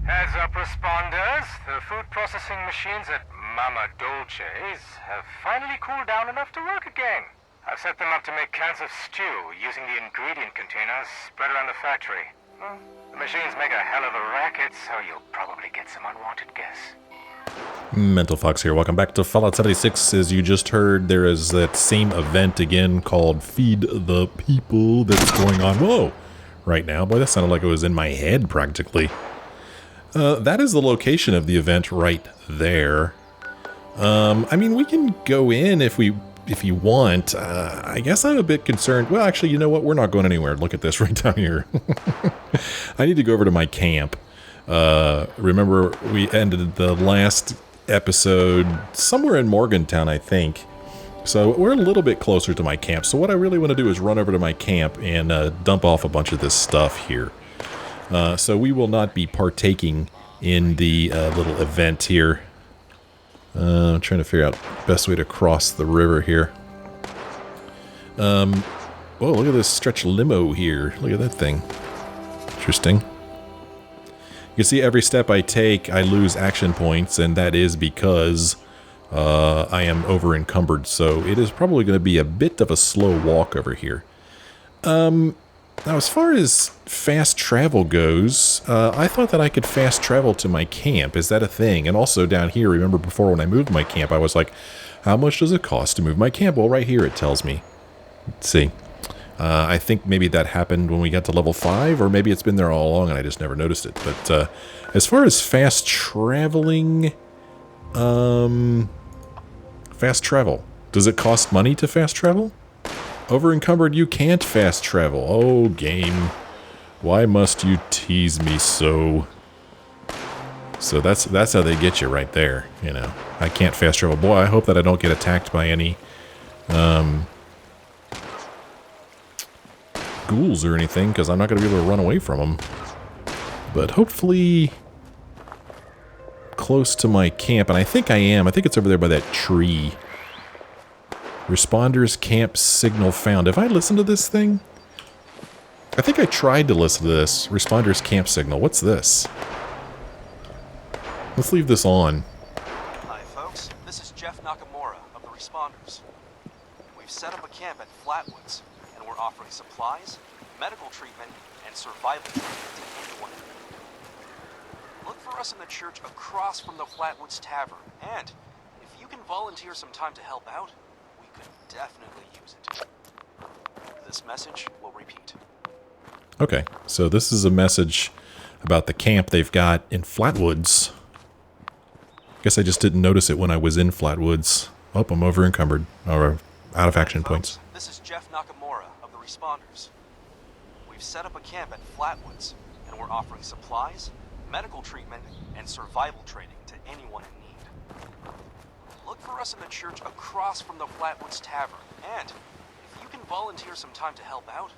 Heads up, responders. The food processing machines at Mama Dolce's have finally cooled down enough to work again. I've set them up to make cans of stew using the ingredient containers spread around the factory. The machines make a hell of a racket, so you'll probably get some unwanted guests. Mental Fox here. Welcome back to Fallout 76. As you just heard, there is that same event again called Feed the People that's going on. Whoa! Right now. Boy, that sounded like it was in my head practically. That is the location of the event right there. I mean, we can go in if you want. I guess I'm a bit concerned. Well, actually, you know what? We're not going anywhere. Look at this right down here. I need to go over to my camp. Remember, we ended the last episode somewhere in Morgantown, I think. So we're a little bit closer to my camp. So what I really want to do is run over to my camp and dump off a bunch of this stuff here. So we will not be partaking in the little event here. I'm trying to figure out the best way to cross the river here. Oh, look at this stretch limo here. Look at that thing. Interesting. You see, every step I take, I lose action points, and that is because I am over encumbered. So it is probably going to be a bit of a slow walk over here. Now, as far as fast travel goes, I thought that I could fast travel to my camp. Is that a thing? And also down here, remember before when I moved my camp, I was like, how much does it cost to move my camp? Well, right here it tells me. Let's see. I think maybe that happened when we got to level 5, or maybe it's been there all along and I just never noticed it. But as far as fast traveling, fast travel. Does it cost money to fast travel? Over encumbered, you can't fast travel. Oh, game. Why must you tease me so? So that's how they get you right there, you know. I can't fast travel. Boy, I hope that I don't get attacked by any ghouls or anything, because I'm not going to be able to run away from them. But hopefully close to my camp, and I think I am. I think it's over there by that tree. Responders camp signal found. Have I listened to this thing? I think I tried to listen to this. Responders camp signal. What's this? Let's leave this on. Hi folks, this is Jeff Nakamura of the Responders. We've set up a camp at Flatwoods, and we're offering supplies, medical treatment, and survival treatment to anyone in need. Look for us in the church across from the Flatwoods Tavern, and if you can volunteer some time to help out, definitely use it. This message will repeat. Okay, so this is a message about the camp they've got in Flatwoods. Guess I just didn't notice it when I was in Flatwoods. Oh, I'm over encumbered, or out of action points. This is Jeff Nakamura of the Responders. We've set up a camp at Flatwoods, and we're offering supplies, medical treatment, and survival training to anyone in need. Look for us in the church across from the Flatwoods Tavern, and if you can volunteer some time to help out,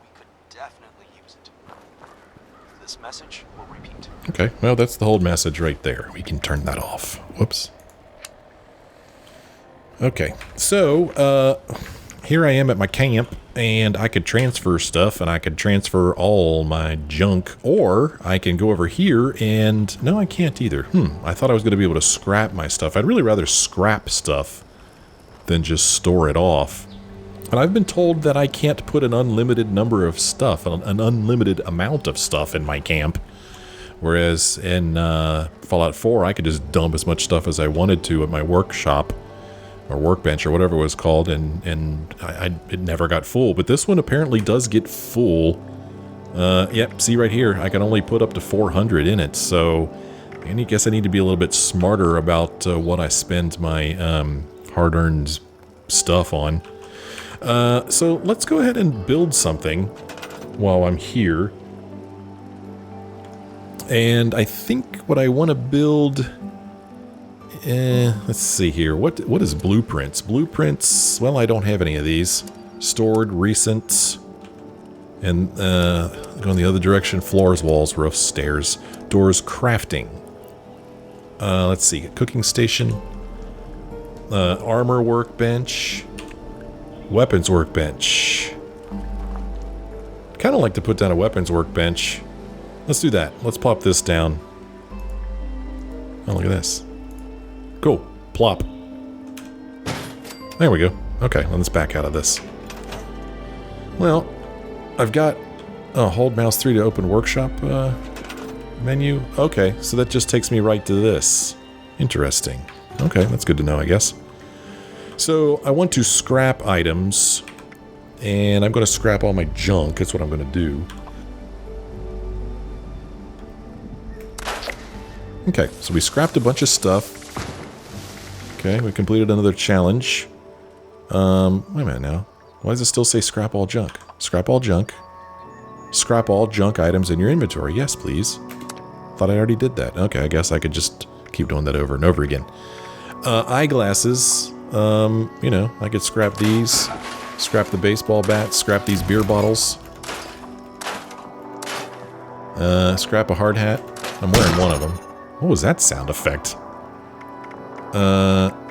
we could definitely use it. This message will repeat. Okay, well, that's the whole message right there. We can turn that off. Whoops. Okay, so, here I am at my camp, and I could transfer stuff, and I could transfer all my junk, or I can go over here, and no, I can't either. I thought I was going to be able to scrap my stuff. I'd really rather scrap stuff than just store it off. And I've been told that I can't put an unlimited number of stuff, an unlimited amount of stuff in my camp, whereas in Fallout 4, I could just dump as much stuff as I wanted to at my workshop, or workbench, or whatever it was called, and it never got full. But this one apparently does get full. Yep, see right here, I can only put up to 400 in it, so I guess I need to be a little bit smarter about what I spend my hard-earned stuff on. So let's go ahead and build something while I'm here. And I think what I want to build... let's see here. What is blueprints? Blueprints, well, I don't have any of these. Stored, recent, and going the other direction. Floors, walls, roofs, stairs, doors, crafting. Let's see. Cooking station. Armor workbench. Weapons workbench. Kind of like to put down a weapons workbench. Let's do that. Let's pop this down. Oh, look at this. Cool. Plop. There we go. Okay, let's back out of this. Well, I've got hold mouse 3 to open workshop menu. Okay, so that just takes me right to this. Interesting. Okay, that's good to know, I guess. So I want to scrap items, and I'm going to scrap all my junk. That's what I'm going to do. Okay, so we scrapped a bunch of stuff. Okay, we completed another challenge. Wait a minute now. Why does it still say scrap all junk? Scrap all junk. Scrap all junk items in your inventory. Yes, please. Thought I already did that. Okay, I guess I could just keep doing that over and over again. Eyeglasses. You know, I could scrap these. Scrap the baseball bat. Scrap these beer bottles. Scrap a hard hat. I'm wearing one of them. What was that sound effect?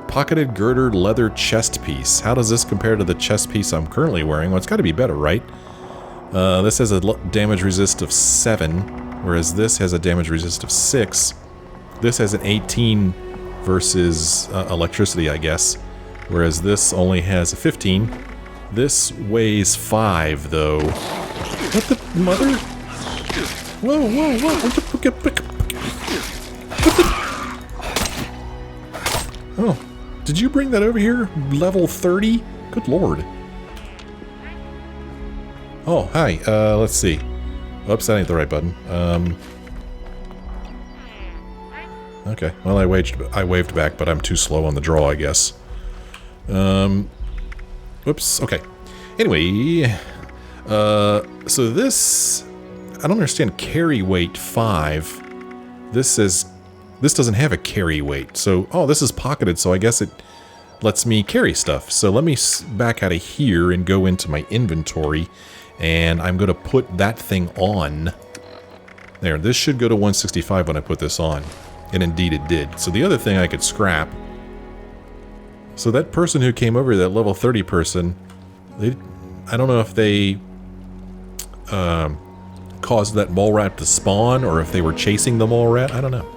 Pocketed girder leather chest piece. How does this compare to the chest piece I'm currently wearing? Well, it's got to be better, right? This has a damage resist of 7, whereas this has a damage resist of 6. This has an 18 versus electricity, I guess, whereas this only has a 15. This weighs 5, though. What the mother? Whoa, whoa, whoa! What the? Oh, did you bring that over here? Level 30? Good lord. Oh, hi. Let's see. Oops, that ain't the right button. Okay, well, I waved back, but I'm too slow on the draw, I guess. Whoops, okay. Anyway, so this... I don't understand carry weight 5. This says... This doesn't have a carry weight, so... Oh, this is pocketed, so I guess it lets me carry stuff. So let me back out of here and go into my inventory, and I'm going to put that thing on. There, this should go to 165 when I put this on. And indeed it did. So the other thing I could scrap... So that person who came over, that level 30 person, I don't know if they caused that mole rat to spawn, or if they were chasing the mole rat, I don't know.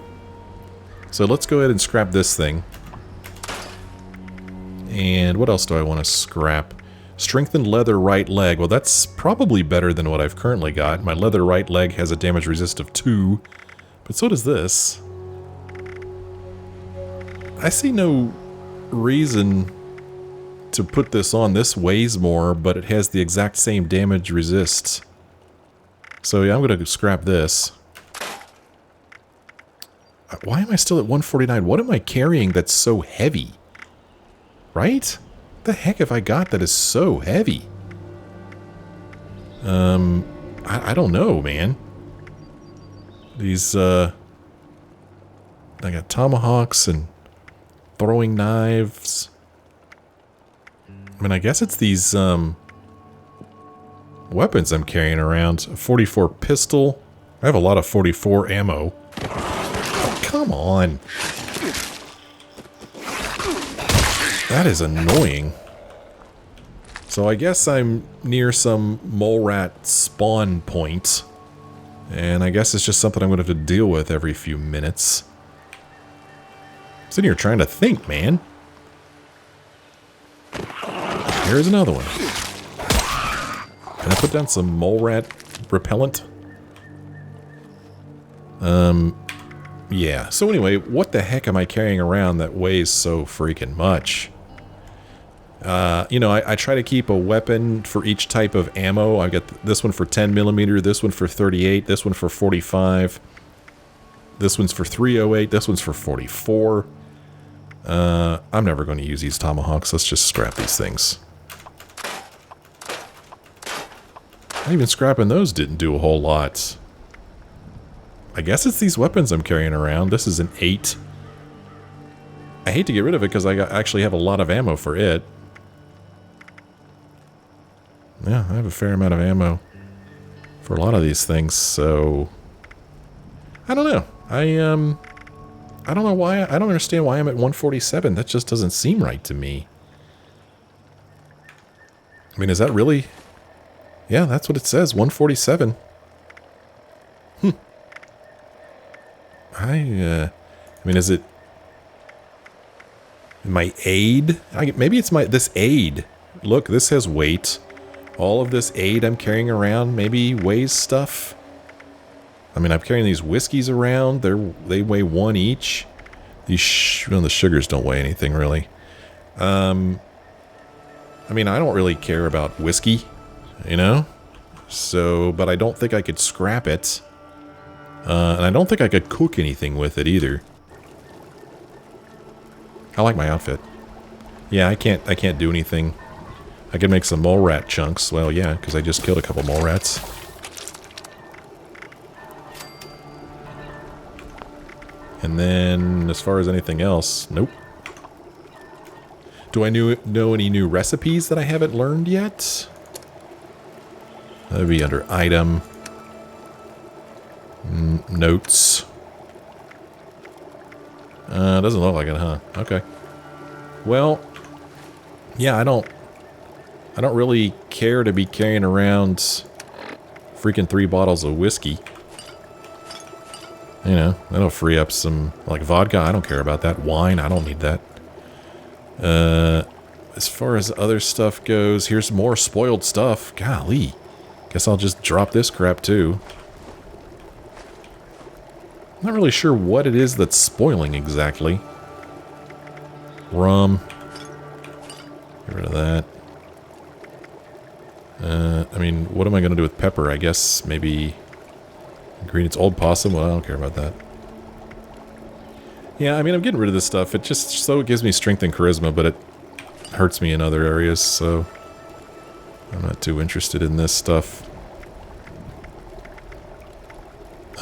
So let's go ahead and scrap this thing. And what else do I want to scrap? Strengthened leather right leg. Well, that's probably better than what I've currently got. My leather right leg has a damage resist of 2, but so does this. I see no reason to put this on. This weighs more, but it has the exact same damage resist. So yeah, I'm going to scrap this. Why am I still at 149? What am I carrying that's so heavy? Right? The heck have I got that is so heavy? I don't know, man. These, I got tomahawks and throwing knives. I mean, I guess it's these, weapons I'm carrying around. A 44 pistol. I have a lot of 44 ammo. Come on. That is annoying. So I guess I'm near some mole rat spawn point. And I guess it's just something I'm going to have to deal with every few minutes. I'm sitting here trying to think, man. Here's another one. Can I put down some mole rat repellent? Yeah. So anyway, what the heck am I carrying around that weighs so freaking much? You know, I try to keep a weapon for each type of ammo. I've got this one for 10mm, this one for 38, this one for 45, this one's for 308, this one's for 44. I'm never going to use these tomahawks. Let's just scrap these things. Even scrapping those didn't do a whole lot. I guess it's these weapons I'm carrying around. This is an 8. I hate to get rid of it because I actually have a lot of ammo for it. Yeah, I have a fair amount of ammo for a lot of these things, so... I don't know. I don't know why. I don't understand why I'm at 147. That just doesn't seem right to me. I mean, is that really... Yeah, that's what it says, 147. I mean, is it my aid? Maybe it's this aid. Look, this has weight. All of this aid I'm carrying around maybe weighs stuff. I mean, I'm carrying these whiskeys around. They weigh 1 each. These the sugars don't weigh anything, really. I mean, I don't really care about whiskey, you know? So, but I don't think I could scrap it. And I don't think I could cook anything with it either. I like my outfit. Yeah, I can't do anything. I can make some mole rat chunks. Well, yeah, because I just killed a couple mole rats. And then, as far as anything else, nope. Do I know any new recipes that I haven't learned yet? That would be under item. Notes. Doesn't look like it, huh? Okay. Well, yeah, I don't really care to be carrying around freaking 3 bottles of whiskey. You know, that'll free up some, like, vodka. I don't care about that. Wine, I don't need that. As far as other stuff goes, here's more spoiled stuff. Golly. Guess I'll just drop this crap, too. I'm not really sure what it is that's spoiling exactly. Rum. Get rid of that. I mean, what am I going to do with pepper? I guess maybe ingredients. Old possum? Well, I don't care about that. Yeah, I mean, I'm getting rid of this stuff. It just so it gives me strength and charisma, but it hurts me in other areas, so I'm not too interested in this stuff.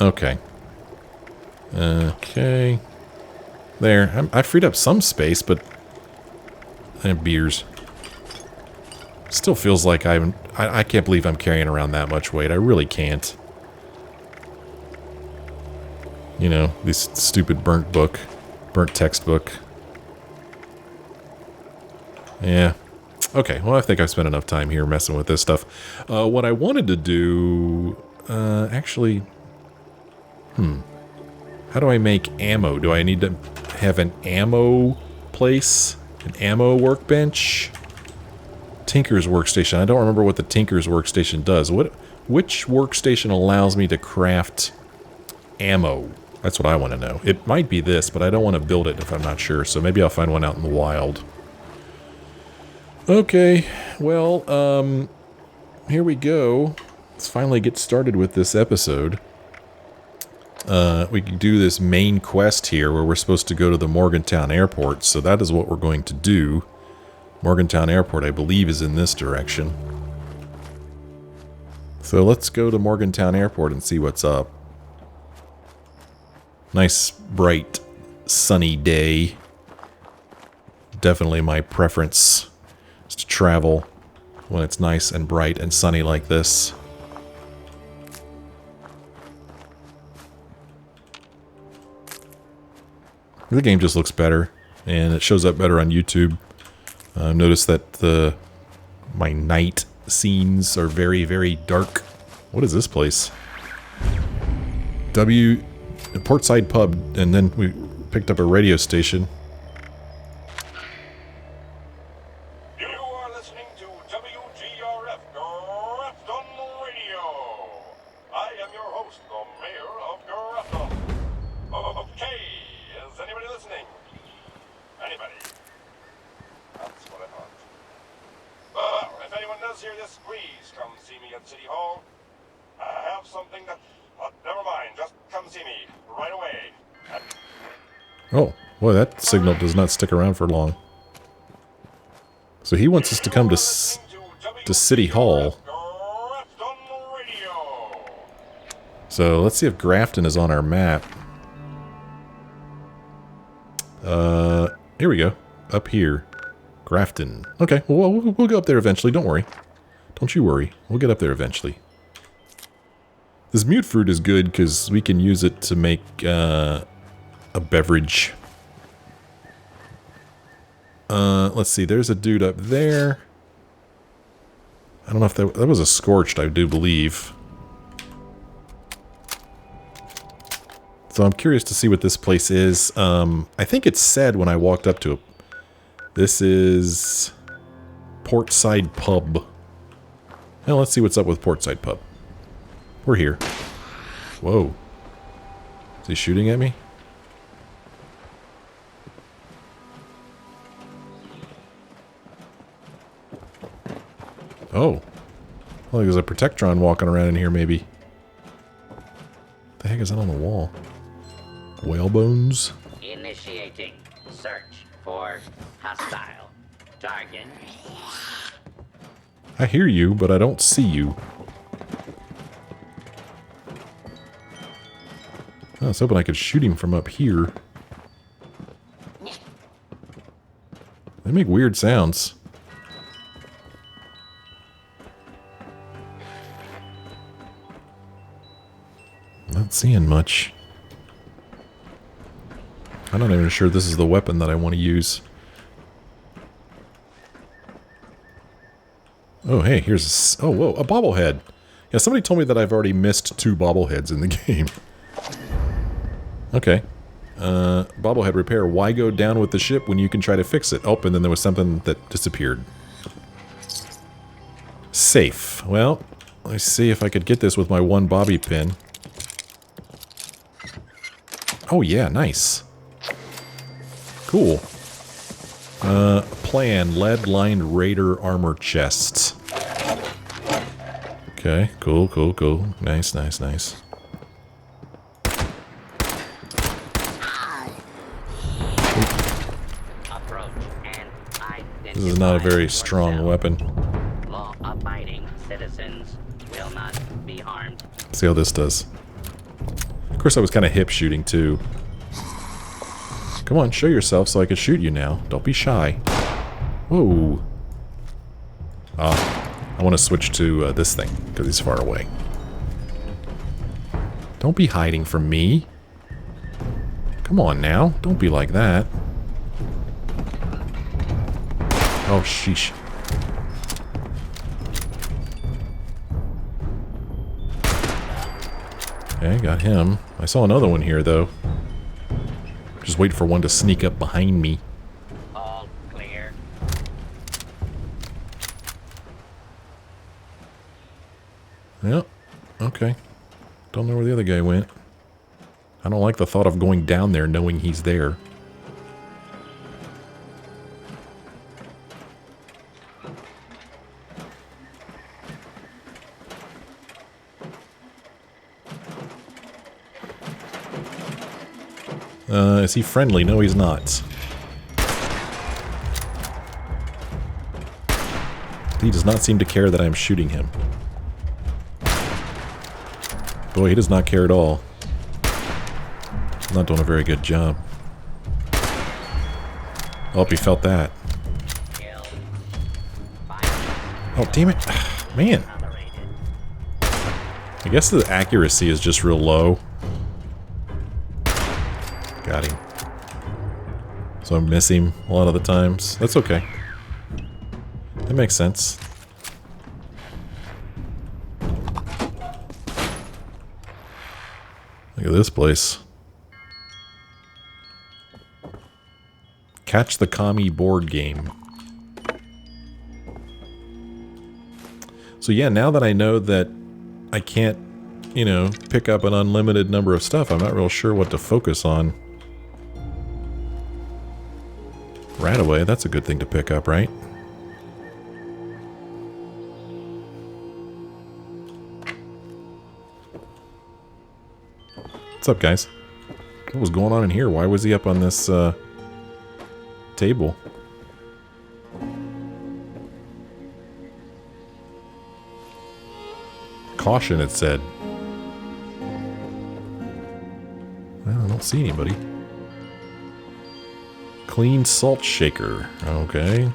Okay. Okay. There. I freed up some space, but I have beers. Still feels like I can't believe I'm carrying around that much weight. I really can't. You know, this stupid burnt textbook. Yeah. Okay, well, I think I've spent enough time here messing with this stuff. What I wanted to do... actually... How do I make ammo? Do I need to have an ammo place? An ammo workbench? Tinker's workstation. I don't remember what the Tinker's workstation does. Which workstation allows me to craft ammo? That's what I want to know. It might be this, but I don't want to build it if I'm not sure. So maybe I'll find one out in the wild. Okay, well, here we go. Let's finally get started with this episode. We can do this main quest here where we're supposed to go to the Morgantown Airport, so that is what we're going to do. Morgantown Airport, I believe, is in this direction. So let's go to Morgantown Airport and see what's up. Nice, bright, sunny day. Definitely my preference is to travel when it's nice and bright and sunny like this. The game just looks better, and it shows up better on YouTube. Notice that my night scenes are very, very dark. What is this place? Portside Pub, and then we picked up a radio station. You are listening to WGRF Grafton Radio. I am your host, the Mayor of Grafton. Okay, is anybody listening? Anybody? That's what I thought. Well, if anyone does hear this, please come see me at City Hall. I have something that... never mind, just come see me right away. Oh, boy, that signal does not stick around for long. So he wants us to come to City Hall. So let's see if Grafton is on our map. Here we go. Up here. Grafton. Okay, well, we'll go up there eventually. Don't worry. Don't you worry. We'll get up there eventually. This mute fruit is good because we can use it to make a beverage. Let's see. There's a dude up there. I don't know if that was a scorched, I do believe. So I'm curious to see what this place is. I think it said when I walked up to it. This is Portside Pub. Well, let's see what's up with Portside Pub. We're here. Whoa. Is he shooting at me? Oh. Well, there's a Protectron walking around in here, maybe. What the heck is that on the wall? Whale bones? Initiating search for hostile target. I hear you, but I don't see you. I was hoping I could shoot him from up here. They make weird sounds. Not seeing much. I'm not even sure this is the weapon that I want to use. Oh, hey, here's a... Oh, whoa, a bobblehead. Yeah, somebody told me that I've already missed 2 bobbleheads in the game. Okay. Bobblehead repair. Why go down with the ship when you can try to fix it? Oh, and then there was something that disappeared. Safe. Well, let's see if I could get this with my 1 bobby pin. Oh, yeah, nice. Cool. Plan. Lead-lined Raider armor chests. Okay, cool, cool, cool. Nice, nice, nice. This is not a very strong weapon. Law-abiding citizens will not be harmed. See how this does. Of course, I was kind of hip shooting too. Come on, show yourself so I can shoot you now. Don't be shy. Whoa. Ah, I want to switch to this thing because he's far away. Don't be hiding from me. Come on now, don't be like that. Oh, sheesh. Okay, got him. I saw another one here, though. Just wait for one to sneak up behind me. All clear. Yep. Okay. Don't know where the other guy went. I don't like the thought of going down there knowing he's there. Is he friendly? No, he's not. He does not seem to care that I'm shooting him. Boy, he does not care at all. Not doing a very good job. Oh, he felt that. Oh, damn it. Man. I guess the accuracy is just real low. Got him. So I miss him a lot of the times. That's okay. That makes sense. Look at this place. Catch the Commie board game. So yeah, now that I know that I can't, you know, pick up an unlimited number of stuff, I'm not real sure what to focus on. Radaway, that's a good thing to pick up, right? What's up, guys? What was going on in here? Why was he up on this, table? Caution, it said. Well, I don't see anybody. Clean salt shaker. Okay.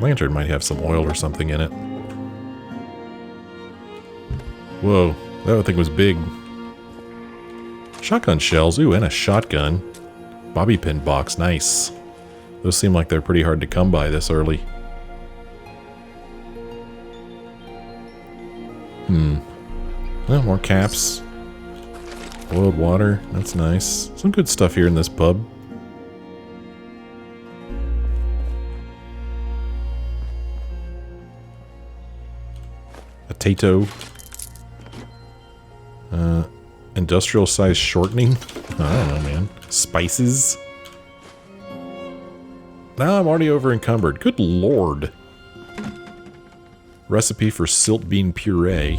Lantern might have some oil or something in it. Whoa, that thing was big. Shotgun shells. Ooh, and a shotgun. Bobby pin box. Nice. Those seem like they're pretty hard to come by this early. Oh, more caps. Boiled water. That's nice. Some good stuff here in this pub. Potato. Industrial size shortening. I don't know, man. Spices. Now I'm already over encumbered. Good lord. Recipe for silt bean puree.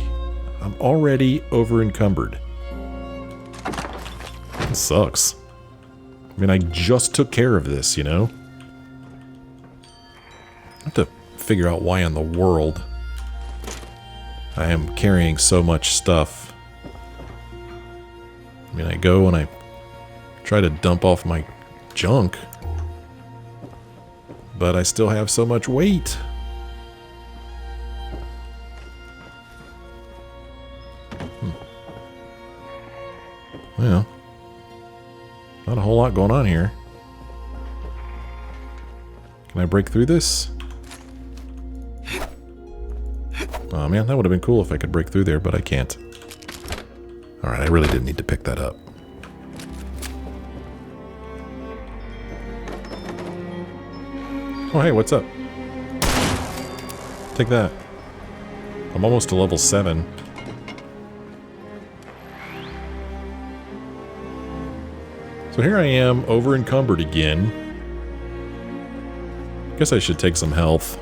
I'm already over encumbered. It sucks. I mean, I just took care of this, you know? I have to figure out why in the world I am carrying so much stuff. I mean, I go and I try to dump off my junk, but I still have so much weight. Well, not a whole lot going on here. Can I break through this? Oh man, that would have been cool if I could break through there, but I can't. Alright, I really didn't need to pick that up. Oh hey, what's up? Take that. I'm almost to level 7. So here I am, over encumbered again. Guess I should take some health.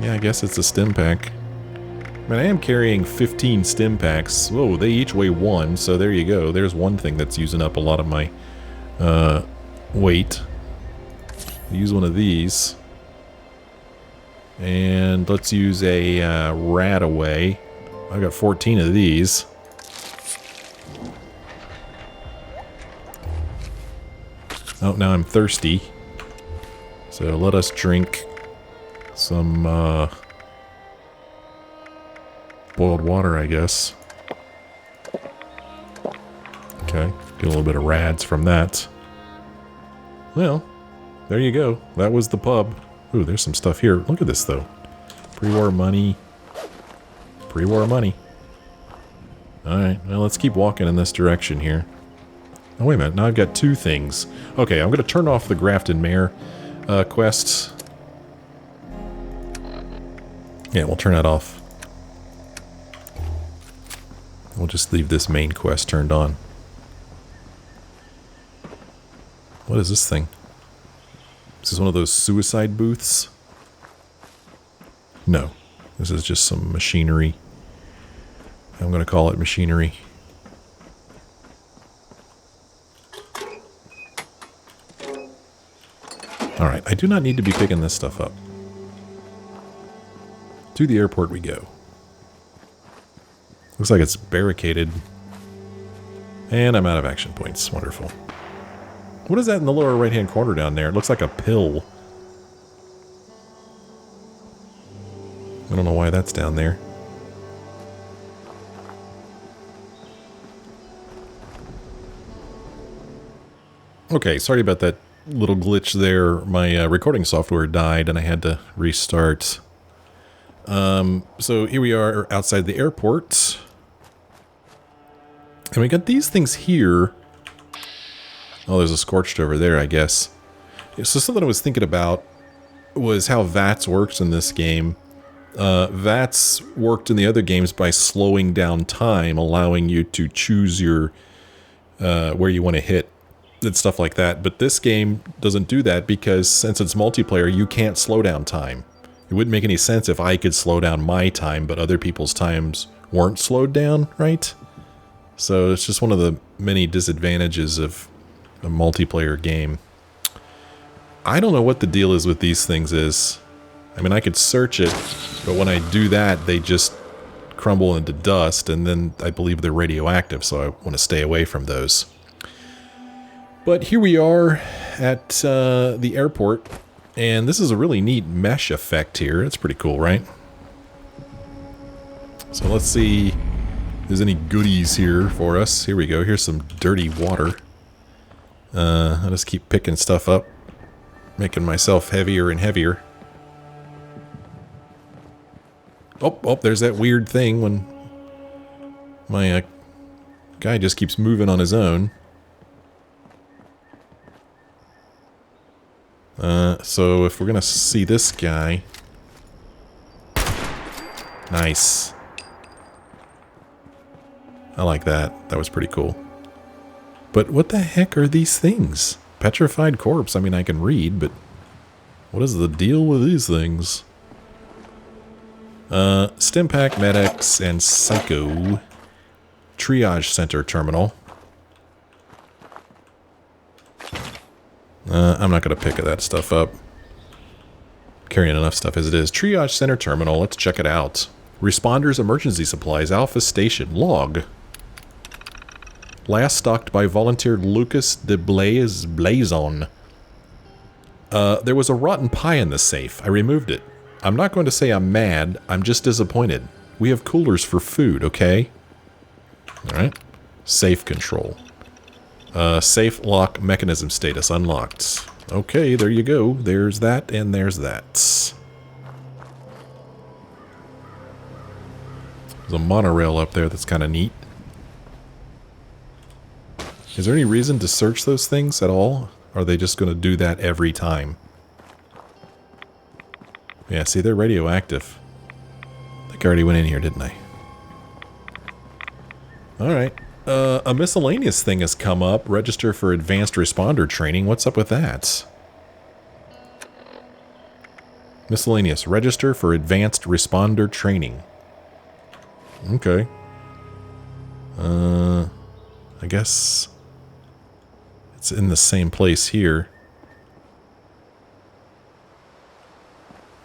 Yeah, I guess it's a stim pack. I mean, I am carrying 15 stim packs. Whoa, they each weigh 1, so there you go. There's one thing that's using up a lot of my weight. Use one of these. And let's use a rat away. I've got 14 of these. Oh, now I'm thirsty. So let us drink some boiled water, I guess. Okay, get a little bit of rads from that. Well, there you go. That was the pub. Ooh, there's some stuff here. Look at this, though. Pre-war money. Pre-war money. Alright, well, let's keep walking in this direction here. Oh, wait a minute. Now I've got 2 things. Okay, I'm going to turn off the Grafton Mare quests. Yeah, we'll turn that off. We'll just leave this main quest turned on. What is this thing? Is this one of those suicide booths? No. This is just some machinery. I'm going to call it machinery. Alright, I do not need to be picking this stuff up. To the airport we go. Looks like it's barricaded. And I'm out of action points. Wonderful. What is that in the lower right-hand corner down there? It looks like a pill. I don't know why that's down there. Okay, sorry about that little glitch there. My recording software died and I had to restart. So here we are outside the airport. And we got these things here. Oh, there's a scorched over there, I guess. So something I was thinking about was how VATS works in this game. VATS worked in the other games by slowing down time, allowing you to choose your where you want to hit and stuff like that. But this game doesn't do that because since it's multiplayer, you can't slow down time. It wouldn't make any sense if I could slow down my time, but other people's times weren't slowed down, right? So it's just one of the many disadvantages of a multiplayer game. I don't know what the deal is with these things is. I mean, I could search it, but when I do that, they just crumble into dust, and then I believe they're radioactive, so I want to stay away from those. But here we are at the airport, and this is a really neat mesh effect here. It's pretty cool, right? So let's see if there's any goodies here for us. Here we go. Here's some dirty water. I'll just keep picking stuff up. making myself heavier and heavier. Oh, there's that weird thing when my guy just keeps moving on his own. So if we're gonna see this guy... Nice. I like that. That was pretty cool. But what the heck are these things? Petrified corpse. I mean, I can read, but... What is the deal with these things? Stimpack, Med-X, and Psycho. Triage Center Terminal. I'm not going to pick that stuff up. Carrying enough stuff as it is. Triage Center Terminal. Let's check it out. Responders Emergency Supplies. Alpha Station. Log. Last stocked by volunteer Lucas de Blazon. There was a rotten pie in the safe. I removed it. I'm not going to say I'm mad. I'm just disappointed. We have coolers for food, okay? Alright. Safe control. Safe lock mechanism status unlocked. Okay, there you go. There's that, and there's that. There's a monorail up there that's kind of neat. Is there any reason to search those things at all? Or are they just going to do that every time? Yeah, see, they're radioactive. I think I already went in here, didn't I? Alright. A miscellaneous thing has come up. Register for advanced responder training. What's up with that? Miscellaneous. Register for advanced responder training. Okay. I guess... It's in the same place here.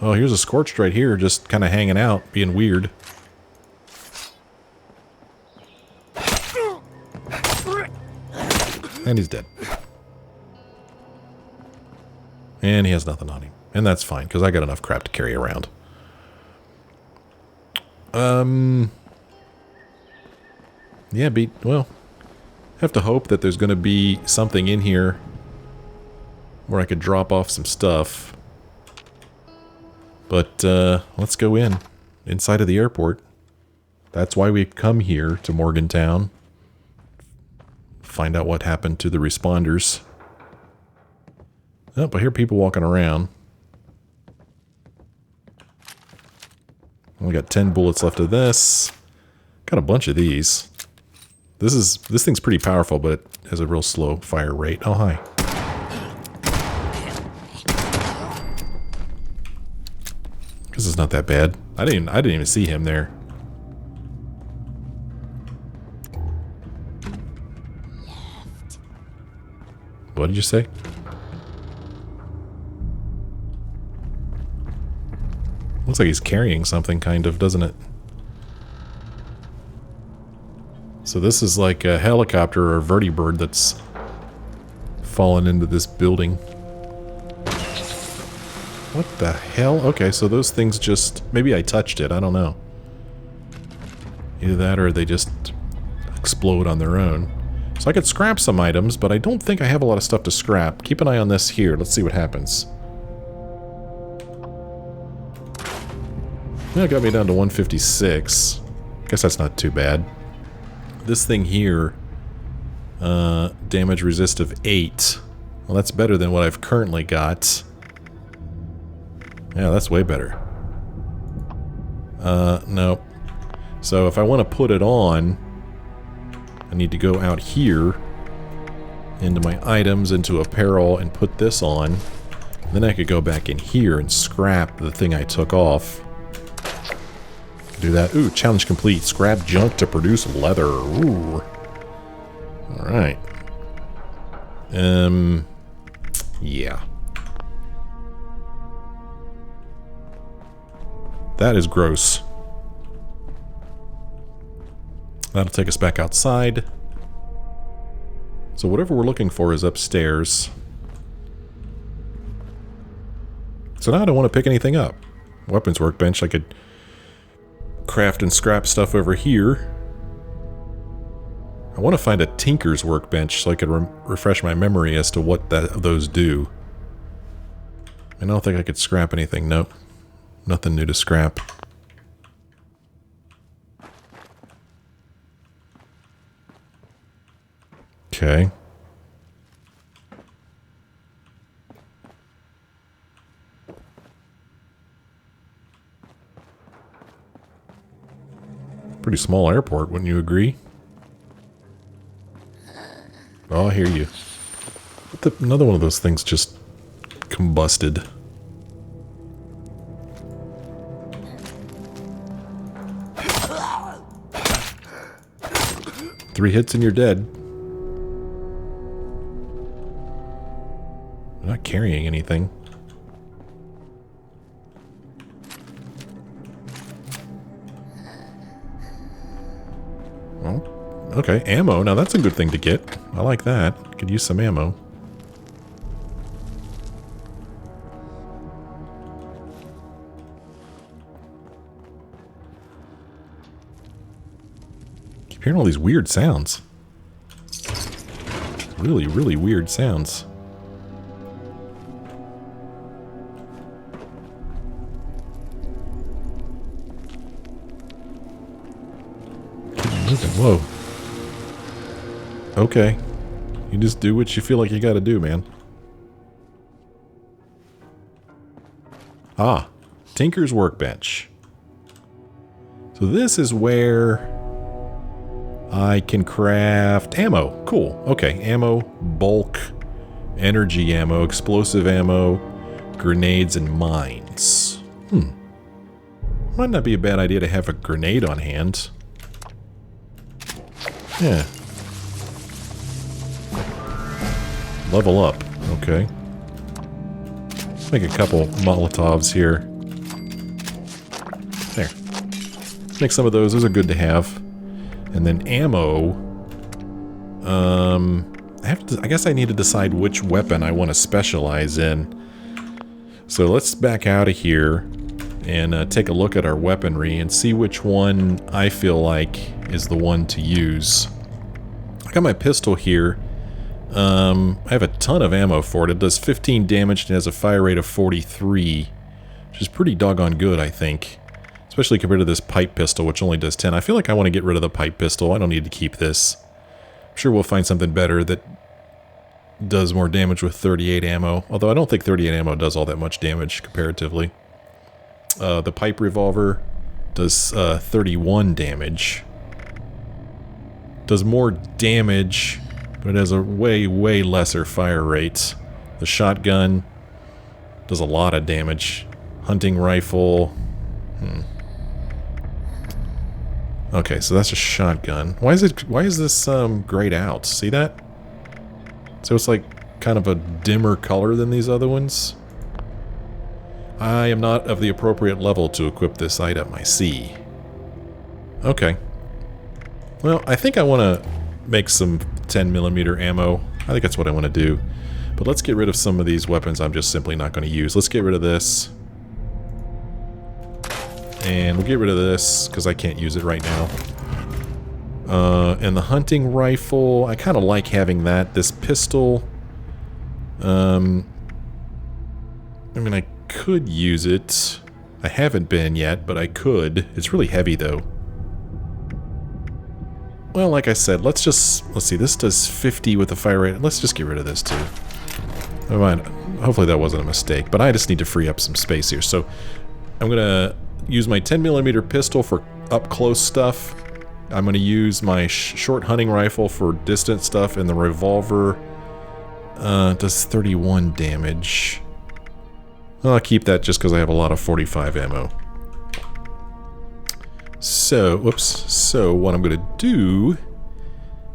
Oh, here's a Scorched right here, just kind of hanging out, being weird. And he's dead. And he has nothing on him. And that's fine, because I got enough crap to carry around. Yeah, well... have to hope that there's going to be something in here where I could drop off some stuff. But, let's go inside of the airport. That's why we come here to Morgantown. Find out what happened to the responders. Oh, I hear people walking around. Only got 10 bullets left of this. Got a bunch of these. This thing's pretty powerful, but it has a real slow fire rate. Oh, hi. This is not that bad. I didn't even see him there. What did you say? Looks like he's carrying something, kind of, doesn't it? So this is like a helicopter or a vertibird that's fallen into this building. What the hell? Okay, so those things just... Maybe I touched it, I don't know. Either that or they just explode on their own. So I could scrap some items, but I don't think I have a lot of stuff to scrap. Keep an eye on this here. Let's see what happens. That got me down to 156. Guess that's not too bad. This thing here, damage resistive 8. Well, that's better than what I've currently got. Yeah, that's way better. Nope. So if I want to put it on, I need to go out here into my items, into apparel, and put this on. Then I could go back in here and scrap the thing I took off. Do that. Ooh, challenge complete. Scrap junk to produce leather. Ooh. Alright. Yeah. That is gross. That'll take us back outside. So whatever we're looking for is upstairs. So now I don't want to pick anything up. Weapons workbench, I could craft and scrap stuff over here. I want to find a tinker's workbench so I could refresh my memory as to what those do. I don't think I could scrap anything. Nope. Nothing new to scrap. Okay. Pretty small airport, wouldn't you agree? Oh, I hear you. Another one of those things just combusted. Three hits and you're dead. I'm not carrying anything. Well, okay, ammo. Now that's a good thing to get. I like that. Could use some ammo. Keep hearing all these weird sounds. Really, really weird sounds. Whoa. Okay. You just do what you feel like you gotta do, man. Ah. Tinker's Workbench. So this is where I can craft ammo. Cool. Okay. Ammo, bulk, energy ammo, explosive ammo, grenades, and mines. Might not be a bad idea to have a grenade on hand. Yeah. Level up. Okay. Make a couple Molotovs here. There. Make some of those. Those are good to have. And then ammo. I guess I need to decide which weapon I want to specialize in. So let's back out of here and take a look at our weaponry and see which one I feel like is the one to use. I got my pistol here. I have a ton of ammo for it. It does 15 damage and has a fire rate of 43, which is pretty doggone good, I think. Especially compared to this pipe pistol, which only does 10. I feel like I want to get rid of the pipe pistol. I don't need to keep this. I'm sure we'll find something better that does more damage with 38 ammo. Although I don't think 38 ammo does all that much damage comparatively. The pipe revolver does 31 damage. Does more damage, but it has a way, way lesser fire rate. The shotgun does a lot of damage. Hunting rifle. Okay, so that's a shotgun. Why is this grayed out? See that? So it's like kind of a dimmer color than these other ones. I am not of the appropriate level to equip this item, I see. Okay. Well, I think I want to make some 10mm ammo. I think that's what I want to do. But let's get rid of some of these weapons I'm just simply not going to use. Let's get rid of this. And we'll get rid of this, because I can't use it right now. And the hunting rifle, I kind of like having that. This pistol, I mean, I could use it. I haven't been yet, but I could. It's really heavy, though. Well, like I said, let's see, this does 50 with the fire rate. Let's just get rid of this, too. Never mind. Hopefully that wasn't a mistake, but I just need to free up some space here. So, I'm going to use my 10mm pistol for up-close stuff. I'm going to use my short hunting rifle for distant stuff, and the revolver does 31 damage. I'll keep that just because I have a lot of 45 ammo. So, whoops. So, what I'm going to do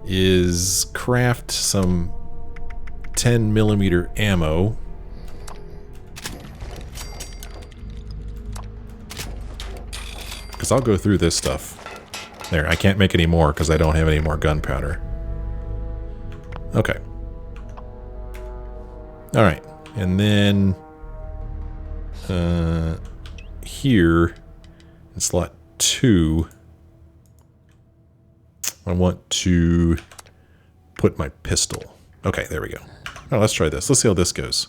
is craft some 10mm ammo. Because I'll go through this stuff. There, I can't make any more because I don't have any more gunpowder. Okay. Alright, and then here in slot 2, I want to put my pistol. Okay, there we go. Alright, let's try this. Let's see how this goes.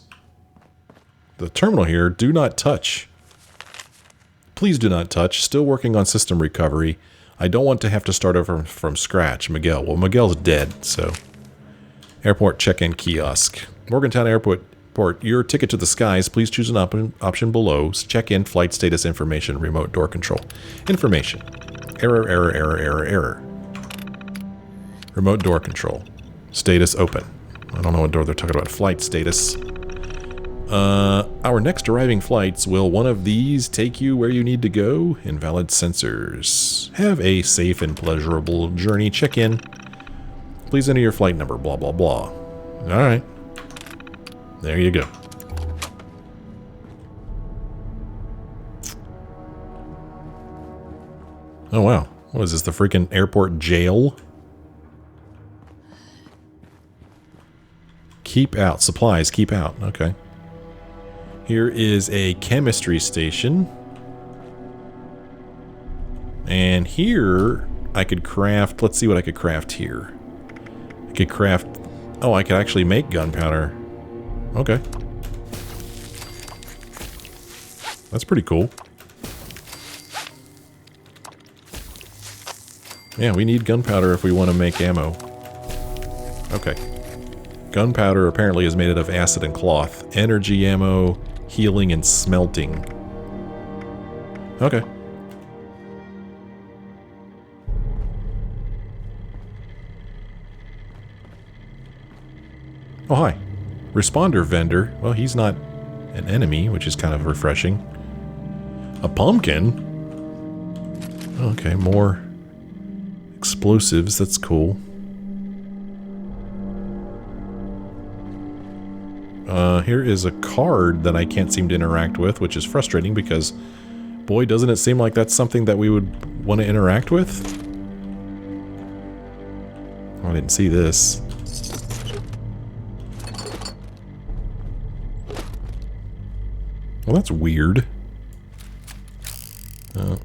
the terminal here. Do not touch. Please do not touch. Still working on system recovery. I don't want to have to start over from scratch. Miguel. Well, Miguel's dead, so. Airport check-in kiosk. Morgantown Airport. Your ticket to the skies. Please choose an option below. Check-in, flight status information, remote door control. Information. Error. Remote door control. Status open. I don't know what door they're talking about. Flight status. Our next arriving flights, will one of these take you where you need to go? Invalid sensors. Have a safe and pleasurable journey. Check in. Please enter your flight number. Blah, blah, blah. Alright. There you go. Oh, wow. What is this, the freaking airport jail? Keep out. Supplies, keep out. Okay. Here is a chemistry station. And here, I could craft... Let's see what I could craft here. I could craft... Oh, I could actually make gunpowder. Okay. That's pretty cool. Yeah, we need gunpowder if we want to make ammo. Okay. Gunpowder apparently is made out of acid and cloth. Energy ammo, healing, and smelting. Okay. Oh, hi. Responder vendor. Well, he's not an enemy, which is kind of refreshing. A pumpkin? Okay, more explosives. That's cool. Here is a card that I can't seem to interact with, which is frustrating because, boy, doesn't it seem like that's something that we would want to interact with? Oh, I didn't see this. Well, that's weird. I'm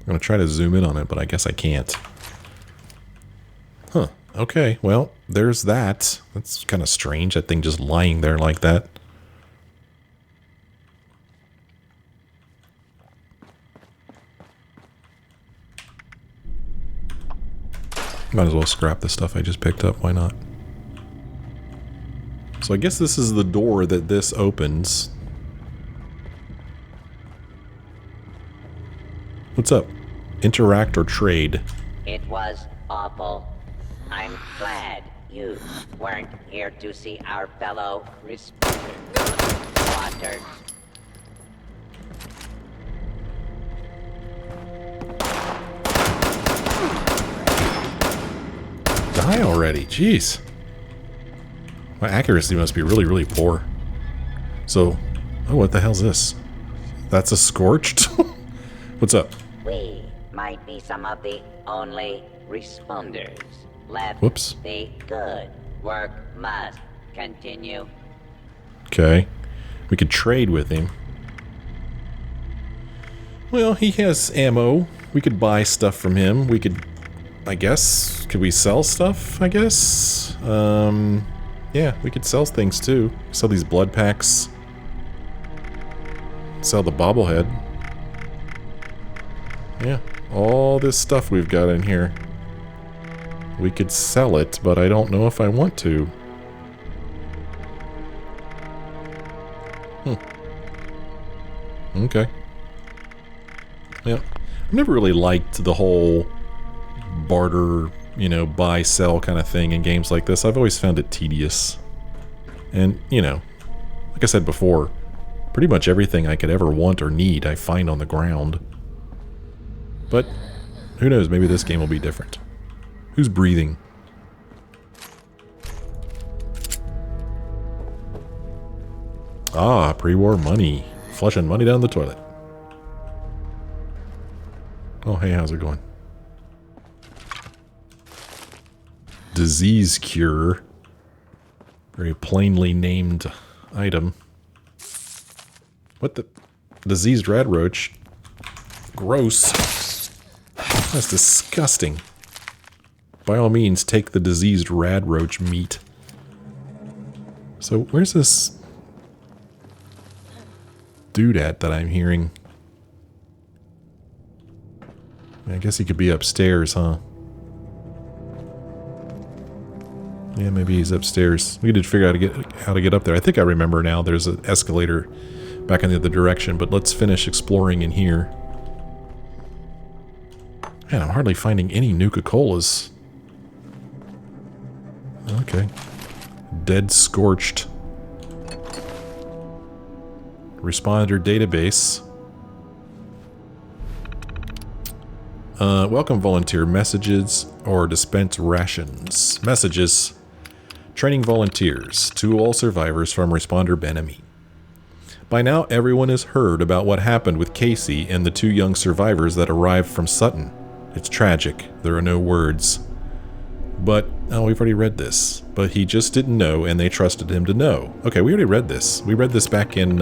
going to try to zoom in on it, but I guess I can't. Huh. Okay, well, there's that. That's kind of strange, that thing just lying there like that. Might as well scrap the stuff I just picked up, why not? So I guess this is the door that this opens. What's up? Interact or trade? It was awful. I'm glad you weren't here to see our fellow responders. Die already, jeez. My accuracy must be really, really poor. So, oh, what the hell's this? That's a scorched? What's up? We might be some of the only responders left. Whoops. The good work must continue. Okay. We could trade with him. Well, he has ammo. We could buy stuff from him. We could, I guess, could we sell stuff, I guess? Yeah, we could sell things too. Sell these blood packs. Sell the bobblehead. Yeah, all this stuff we've got in here. We could sell it, but I don't know if I want to. Okay. Yeah. I've never really liked the whole barter, you know, buy, sell kind of thing in games like this. I've always found it tedious. And, you know, like I said before, pretty much everything I could ever want or need I find on the ground. But, who knows, maybe this game will be different. Who's breathing? Ah, pre-war money. Flushing money down the toilet. Oh, hey, how's it going? Disease cure. Very plainly named item. What the? Diseased rat roach. Gross. That's disgusting. By all means, take the diseased rad roach meat. So, where's this? doodad that I'm hearing. I guess he could be upstairs, huh? Yeah, maybe he's upstairs. We did figure out how to get up there. I think I remember now. There's an escalator back in the other direction, but let's finish exploring in here. Man, I'm hardly finding any Nuka-Colas. Okay. Dead Scorched. Responder database. Welcome volunteer messages or dispense rations. Messages. Training volunteers to all survivors from responder Benemy. By now everyone has heard about what happened with Casey and the 2 young survivors that arrived from Sutton. It's tragic. There are no words. But, oh, we've already read this. But he just didn't know and they trusted him to know. Okay, we already read this. We read this back in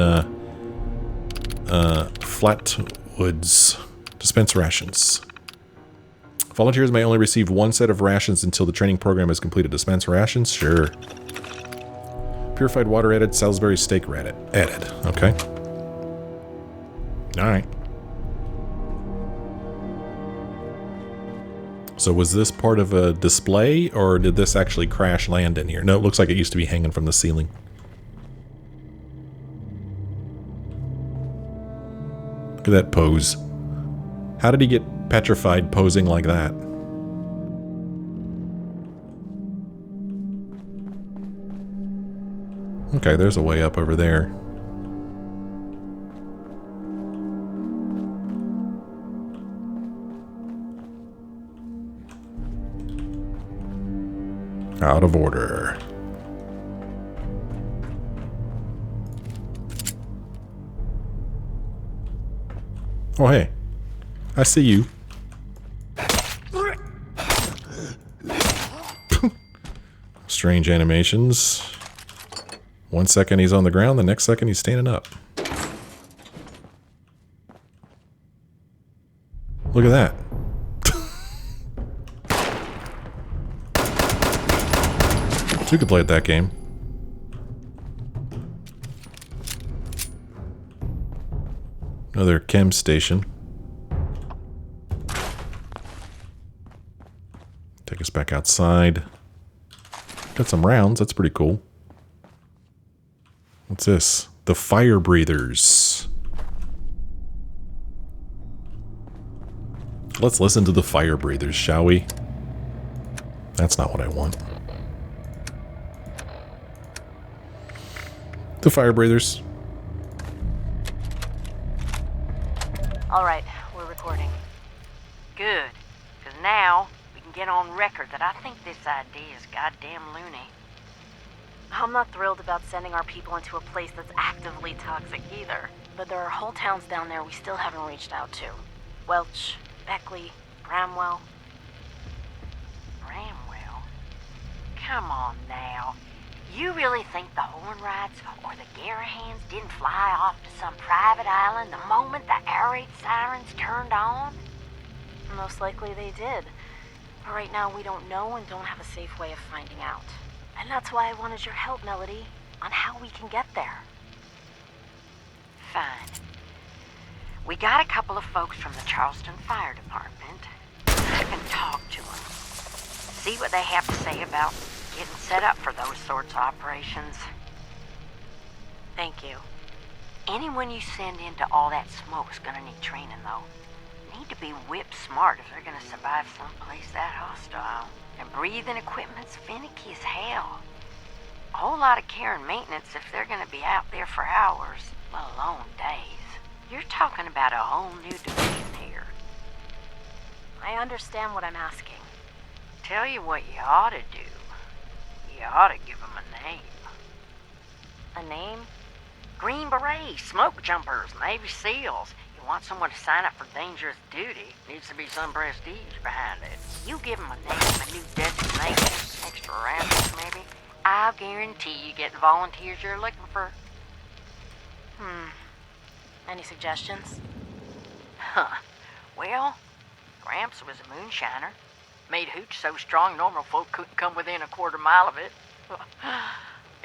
Flatwoods. Dispense rations. Volunteers may only receive 1 set of rations until the training program is completed. Dispense rations? Sure. Purified water added, Salisbury steak added. Okay. Alright. So was this part of a display, or did this actually crash land in here? No, it looks like it used to be hanging from the ceiling. Look at that pose. How did he get petrified posing like that? Okay, there's a way up over there. Out of order. Oh, hey. I see you. Strange animations. 1 second he's on the ground, the next second he's standing up. Look at that. You could play at that game. Another chem station. Take us back outside. Got some rounds, that's pretty cool. What's this? The fire breathers. Let's listen to the fire breathers, shall we? That's not what I want. The fire breathers. Alright, we're recording. Good, because now we can get on record that I think this idea is goddamn loony. I'm not thrilled about sending our people into a place that's actively toxic either, but there are whole towns down there we still haven't reached out to. Welch, Beckley, Bramwell. Bramwell? Come on now. You really think the Hornwrights or the Garahans didn't fly off to some private island the moment the air raid sirens turned on? Most likely they did. But right now we don't know and don't have a safe way of finding out. And that's why I wanted your help, Melody, on how we can get there. Fine. We got a couple of folks from the Charleston Fire Department. I can talk to them. See what they have to say about getting set up for those sorts of operations. Thank you. Anyone you send into all that smoke's gonna need training, though. Need to be whip smart if they're gonna survive someplace that hostile. And breathing equipment's finicky as hell. A whole lot of care and maintenance if they're gonna be out there for hours, let alone days. You're talking about a whole new domain here. I understand what I'm asking. Tell you what you ought to do. You ought to give them a name. A name? Green Berets, smoke jumpers, Navy SEALs. You want someone to sign up for dangerous duty, needs to be some prestige behind it. You give them a name, a new designation, extra rounds maybe. I'll guarantee you get the volunteers you're looking for. Any suggestions? Well, Gramps was a moonshiner. Made hooch so strong normal folk couldn't come within a quarter mile of it.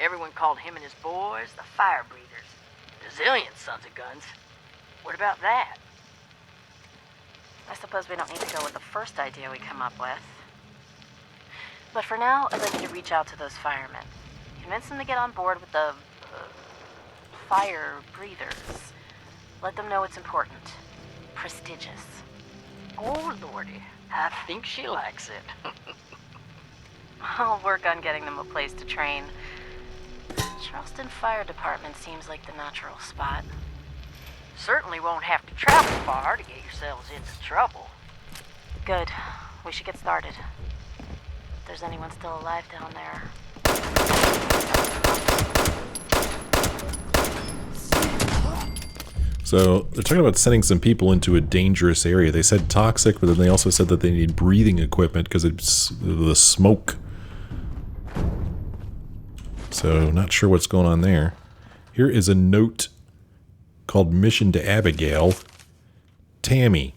Everyone called him and his boys the fire breathers. Bazillion sons of guns. What about that? I suppose we don't need to go with the first idea we come up with. But for now, I'd like you to reach out to those firemen. Convince them to get on board with the fire breathers. Let them know it's important. Prestigious. Oh, Lordy. I think she likes it. I'll work on getting them a place to train. Charleston Fire Department seems like the natural spot. Certainly won't have to travel far to get yourselves into trouble. Good. We should get started. If there's anyone still alive down there. So they're talking about sending some people into a dangerous area. They said toxic, but then they also said that they need breathing equipment because it's the smoke. So not sure what's going on there. Here is a note called Mission to Abigail. Tammy,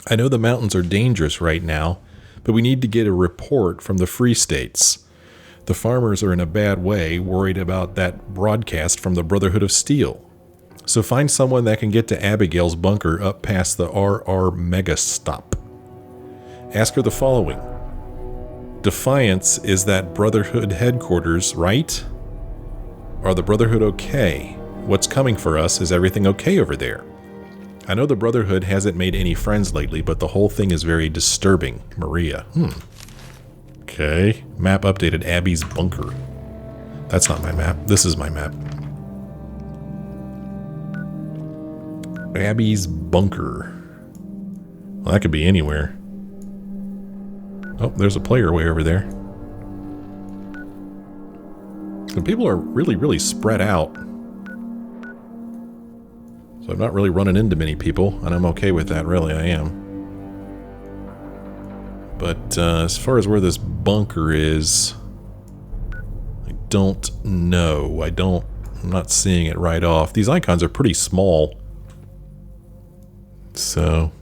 I know the mountains are dangerous right now, but we need to get a report from the Free States. The farmers are in a bad way, worried about that broadcast from the Brotherhood of Steel. So find someone that can get to Abigail's bunker up past the RR Mega Stop. Ask her the following. Defiance is that Brotherhood headquarters, right? Are the Brotherhood okay? What's coming for us? Is everything okay over there? I know the Brotherhood hasn't made any friends lately, but the whole thing is very disturbing. Maria. Okay. Map updated. Abbey's bunker. That's not my map. This is my map. Abbey's bunker. Well, that could be anywhere. Oh, there's a player way over there. The people are really, really spread out. So I'm not really running into many people, and I'm okay with that, really, I am. But as far as where this bunker is, I don't know. I'm not seeing it right off. These icons are pretty small. So,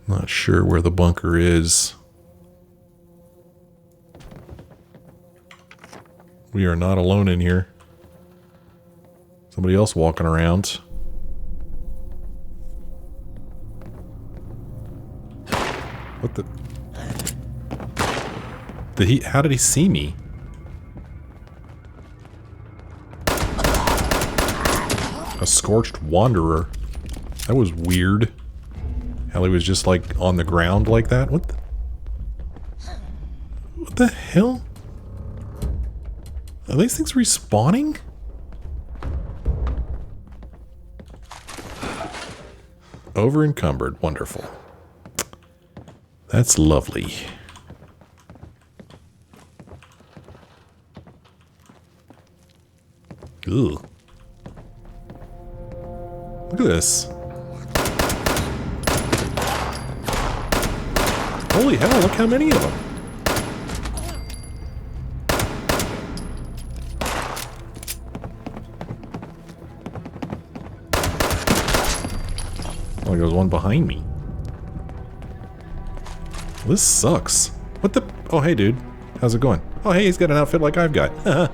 not sure where the bunker is. We are not alone in here. Somebody else walking around. What the? How did he see me? A scorched wanderer. That was weird. How he was just like on the ground like that. What the hell? Are these things respawning? Over encumbered. Wonderful. That's lovely. Ugh. Look at this. Holy hell, look how many of them. Oh, there goes one behind me. This sucks. What the? Oh, hey, dude. How's it going? Oh, hey, he's got an outfit like I've got. What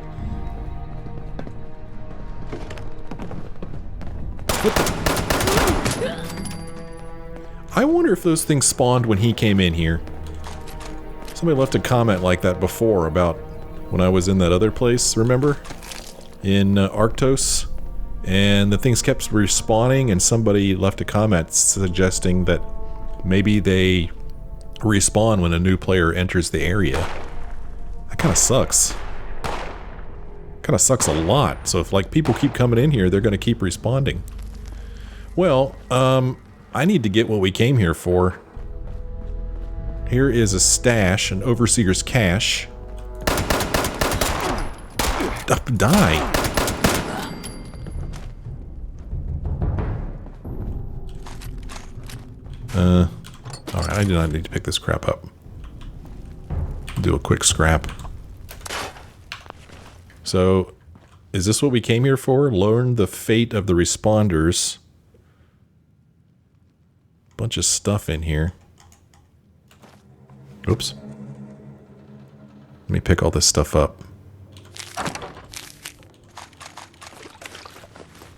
the? I wonder if those things spawned when he came in here. Somebody left a comment like that before about when I was in that other place, remember? In Arctos. And the things kept respawning, and somebody left a comment suggesting that maybe they respawn when a new player enters the area. That kind of sucks. Kind of sucks a lot. So if like people keep coming in here, they're going to keep responding. Well, I need to get what we came here for. Here is a stash, an overseer's cache. Die. Alright, I do not need to pick this crap up. Do a quick scrap. So, is this what we came here for? Learn the fate of the responders. Bunch of stuff in here. Oops. Let me pick all this stuff up.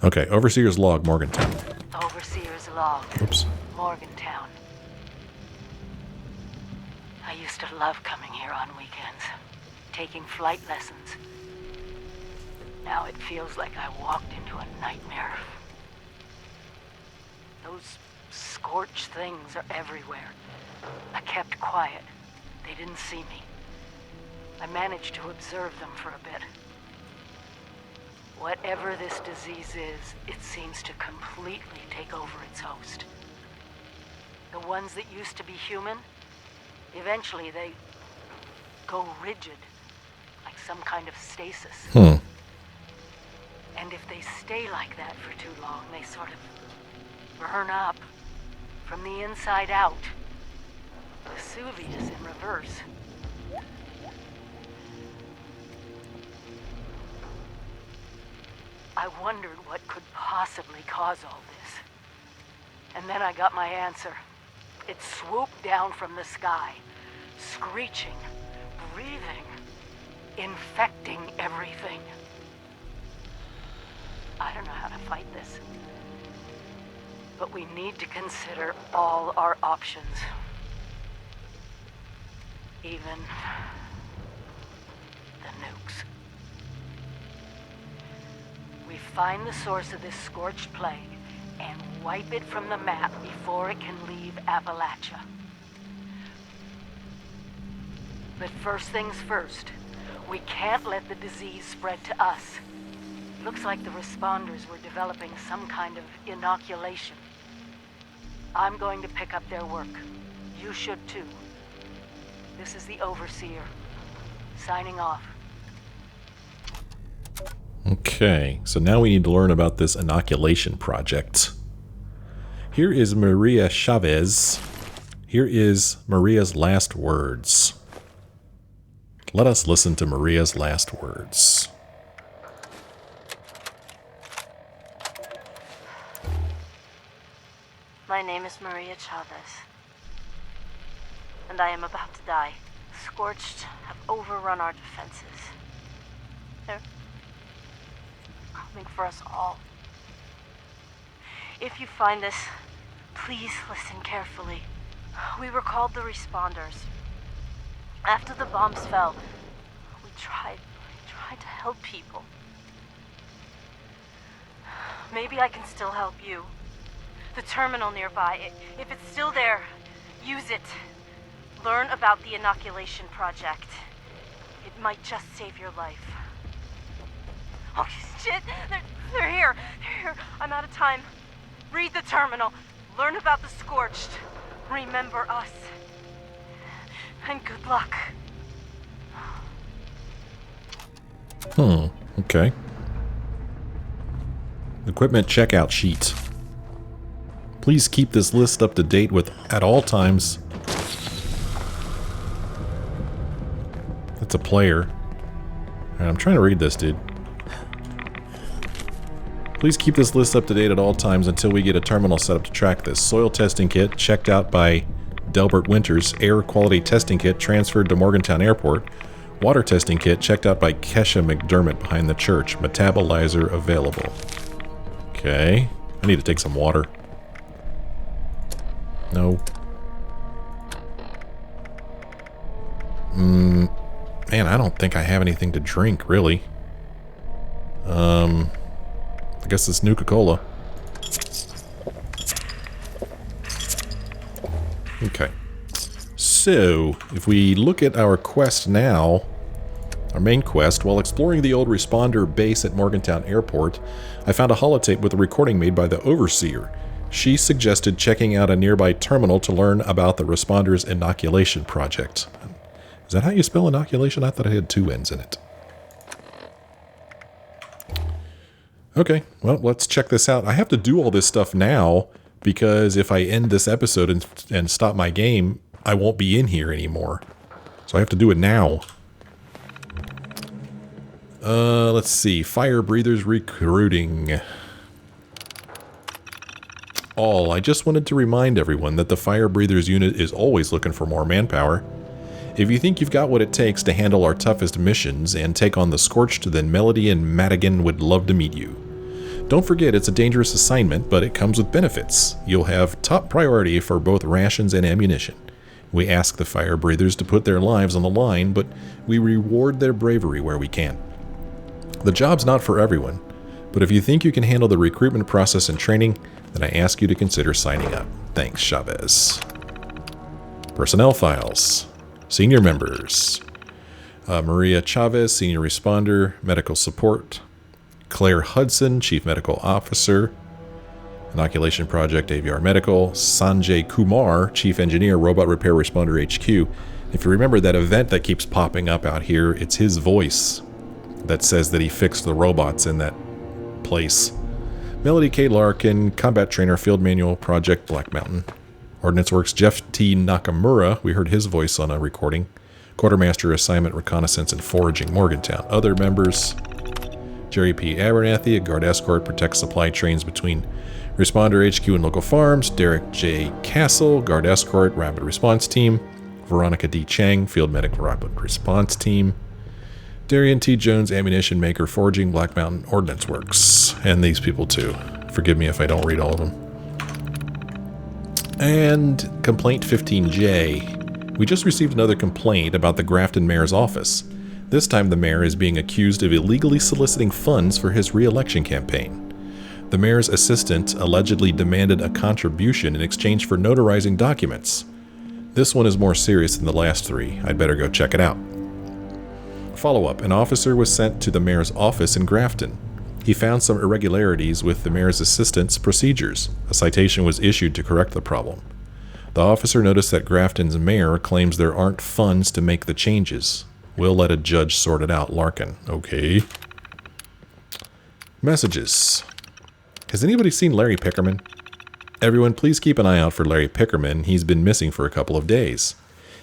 Okay, Overseer's log, Morgantown. Overseer's log. Oops. Morgantown. I used to love coming here on weekends, taking flight lessons. Now it feels like I walked into a nightmare. Those scorched things are everywhere. I kept quiet. They didn't see me. I managed to observe them for a bit. Whatever this disease is, it seems to completely take over its host. The ones that used to be human, eventually they go rigid, like some kind of stasis. And if they stay like that for too long, they sort of burn up from the inside out. Vesuvius in reverse. I wondered what could possibly cause all this. And then I got my answer. It swooped down from the sky, screeching, breathing, infecting everything. I don't know how to fight this. But we need to consider all our options. Even the nukes. We find the source of this scorched plague and wipe it from the map before it can leave Appalachia. But first things first, we can't let the disease spread to us. Looks like the responders were developing some kind of inoculation. I'm going to pick up their work. You should too. This is the Overseer. Signing off. Okay, so now we need to learn about this inoculation project. Here is Maria Chavez. Here is Maria's last words. Let us listen to Maria's last words. My name is Maria Chavez, and I am about to die. The Scorched have overrun our defenses. They're coming for us all. If you find this, please listen carefully. We were called the Responders. After the bombs fell, we tried to help people. Maybe I can still help you. The terminal nearby, if it's still there, use it. Learn about the inoculation project. It might just save your life. Oh, shit! They're here! They're here! I'm out of time. Read the terminal. Learn about the Scorched. Remember us. And good luck. Okay. Equipment checkout sheet. Please keep this list up to date at all times. That's a player. Alright, I'm trying to read this, dude. Please keep this list up to date at all times until we get a terminal set up to track this. Soil testing kit checked out by Delbert Winters. Air quality testing kit transferred to Morgantown Airport. Water testing kit checked out by Kesha McDermott behind the church. Metabolizer available. Okay. I need to take some water. No. Man, I don't think I have anything to drink, really. I guess it's Nuka-Cola. Okay. So, if we look at our quest now, our main quest, while exploring the old responder base at Morgantown Airport, I found a holotape with a recording made by the Overseer. She suggested checking out a nearby terminal to learn about the responders' inoculation project. Is that how you spell inoculation? I thought it had two N's in it. Okay, well, let's check this out. I have to do all this stuff now because if I end this episode and stop my game, I won't be in here anymore. So I have to do it now. Let's see. Fire breathers recruiting. I just wanted to remind everyone that the Fire Breathers unit is always looking for more manpower. If you think you've got what it takes to handle our toughest missions and take on the Scorched, then Melody and Madigan would love to meet you. Don't forget, it's a dangerous assignment, but it comes with benefits. You'll have top priority for both rations and ammunition. We ask the fire breathers to put their lives on the line, but we reward their bravery where we can. The job's not for everyone, but if you think you can handle the recruitment process and training, then I ask you to consider signing up. Thanks, Chavez. Personnel files. Senior members. Maria Chavez, Senior Responder, Medical Support. Claire Hudson, Chief Medical Officer. Inoculation Project, AVR Medical. Sanjay Kumar, Chief Engineer, Robot Repair Responder HQ. If you remember that event that keeps popping up out here, it's his voice that says that he fixed the robots in that place. Melody K. Larkin, Combat Trainer, Field Manual, Project Black Mountain. Ordnance Works, Jeff T. Nakamura, we heard his voice on a recording. Quartermaster, Assignment, Reconnaissance, and Foraging, Morgantown. Other members, Jerry P. Abernathy, a Guard Escort, protects supply trains between Responder HQ and local farms. Derek J. Castle, Guard Escort, Rapid Response Team. Veronica D. Chang, Field Medic, Rapid Response Team. Darian T. Jones, Ammunition Maker, Foraging, Black Mountain, Ordnance Works. And these people too. Forgive me if I don't read all of them. And Complaint 15J. We just received another complaint about the Grafton Mayor's office. This time the mayor is being accused of illegally soliciting funds for his re-election campaign. The mayor's assistant allegedly demanded a contribution in exchange for notarizing documents. This one is more serious than the last three. I'd better go check it out. Follow-up. An officer was sent to the mayor's office in Grafton. He found some irregularities with the mayor's assistant's procedures. A citation was issued to correct the problem. The officer noticed that Grafton's mayor claims there aren't funds to make the changes. We'll let a judge sort it out, Larkin. Okay. Messages. Has anybody seen Larry Pickerman? Everyone, please keep an eye out for Larry Pickerman. He's been missing for a couple of days.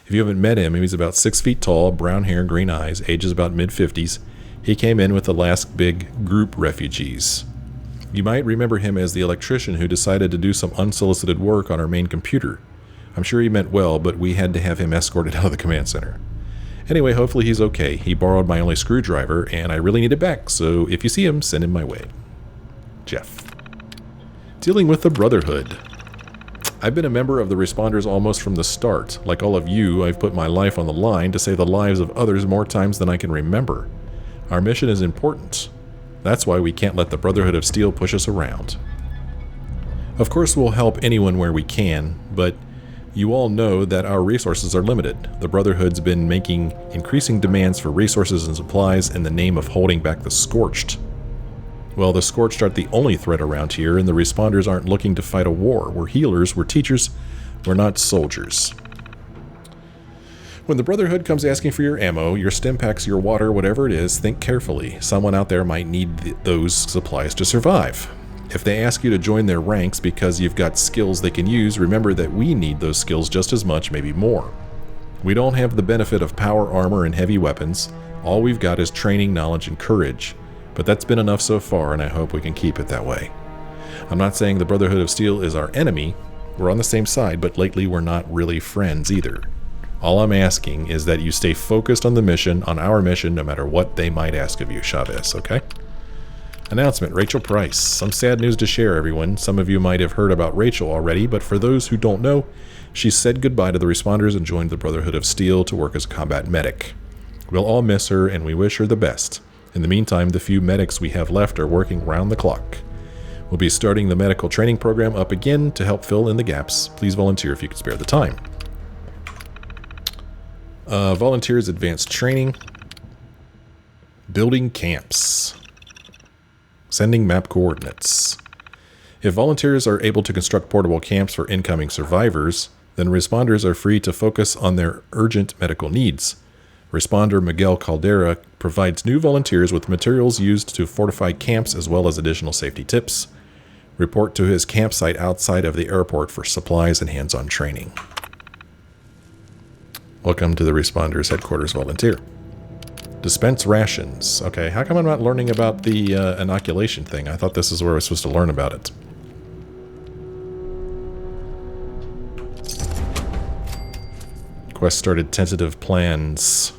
If you haven't met him, he's about 6 feet tall, brown hair, green eyes, ages about mid-50s. He came in with the last big group refugees. You might remember him as the electrician who decided to do some unsolicited work on our main computer. I'm sure he meant well, but we had to have him escorted out of the command center. Anyway, hopefully he's okay. He borrowed my only screwdriver, and I really need it back, so if you see him, send him my way. Jeff. Dealing with the Brotherhood. I've been a member of the Responders almost from the start. Like all of you, I've put my life on the line to save the lives of others more times than I can remember. Our mission is important. That's why we can't let the Brotherhood of Steel push us around. Of course, we'll help anyone where we can, but you all know that our resources are limited. The Brotherhood's been making increasing demands for resources and supplies in the name of holding back the Scorched. Well, the Scorched aren't the only threat around here, and the Responders aren't looking to fight a war. We're healers, we're teachers, we're not soldiers. When the Brotherhood comes asking for your ammo, your stim packs, your water, whatever it is, think carefully. Someone out there might need those supplies to survive. If they ask you to join their ranks because you've got skills they can use, remember that we need those skills just as much, maybe more. We don't have the benefit of power armor and heavy weapons. All we've got is training, knowledge, and courage. But that's been enough so far, and I hope we can keep it that way. I'm not saying the Brotherhood of Steel is our enemy. We're on the same side, but lately we're not really friends either. All I'm asking is that you stay focused on the mission, on our mission, no matter what they might ask of you, Chavez, okay? Announcement, Rachel Price. Some sad news to share, everyone. Some of you might have heard about Rachel already, but for those who don't know, she said goodbye to the Responders and joined the Brotherhood of Steel to work as a combat medic. We'll all miss her, and we wish her the best. In the meantime, the few medics we have left are working round the clock. We'll be starting the medical training program up again to help fill in the gaps. Please volunteer if you can spare the time. Volunteers advanced training. Building camps. Sending map coordinates. If volunteers are able to construct portable camps for incoming survivors, then responders are free to focus on their urgent medical needs. Responder Miguel Caldera provides new volunteers with materials used to fortify camps as well as additional safety tips. Report to his campsite outside of the airport for supplies and hands-on training. Welcome to the Responders Headquarters Volunteer. Dispense rations. Okay, how come I'm not learning about the inoculation thing? I thought this is where I was supposed to learn about it. Quest started tentative plans.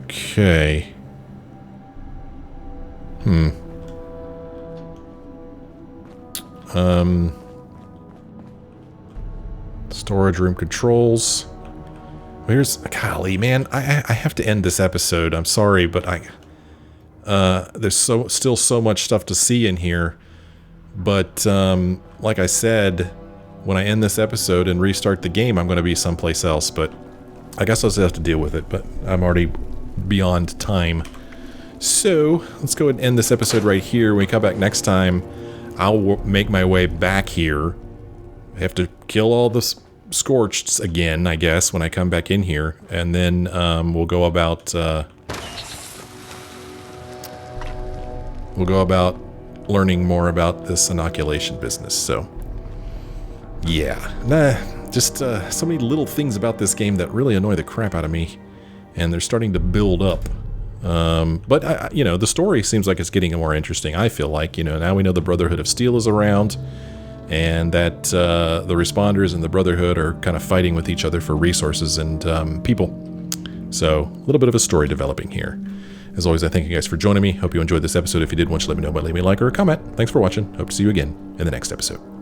Okay. Storage room controls. Here's, golly, man, I have to end this episode. I'm sorry, but there's still so much stuff to see in here. But like I said, when I end this episode and restart the game, I'm going to be someplace else. But I guess I'll just have to deal with it. But I'm already beyond time. So let's go ahead and end this episode right here. When we come back next time, I'll make my way back here. I have to kill all the Scorched again, I guess, when I come back in here, and then we'll go about learning more about this inoculation business. So yeah, just so many little things about this game that really annoy the crap out of me, and they're starting to build up. But you know, the story seems like it's getting more interesting. I feel like, you know, now we know the Brotherhood of Steel is around, and that the Responders and the Brotherhood are kind of fighting with each other for resources and people. So, a little bit of a story developing here. As always, I thank you guys for joining me. Hope you enjoyed this episode. If you did, why don't you let me know by leaving a like or a comment. Thanks for watching. Hope to see you again in the next episode.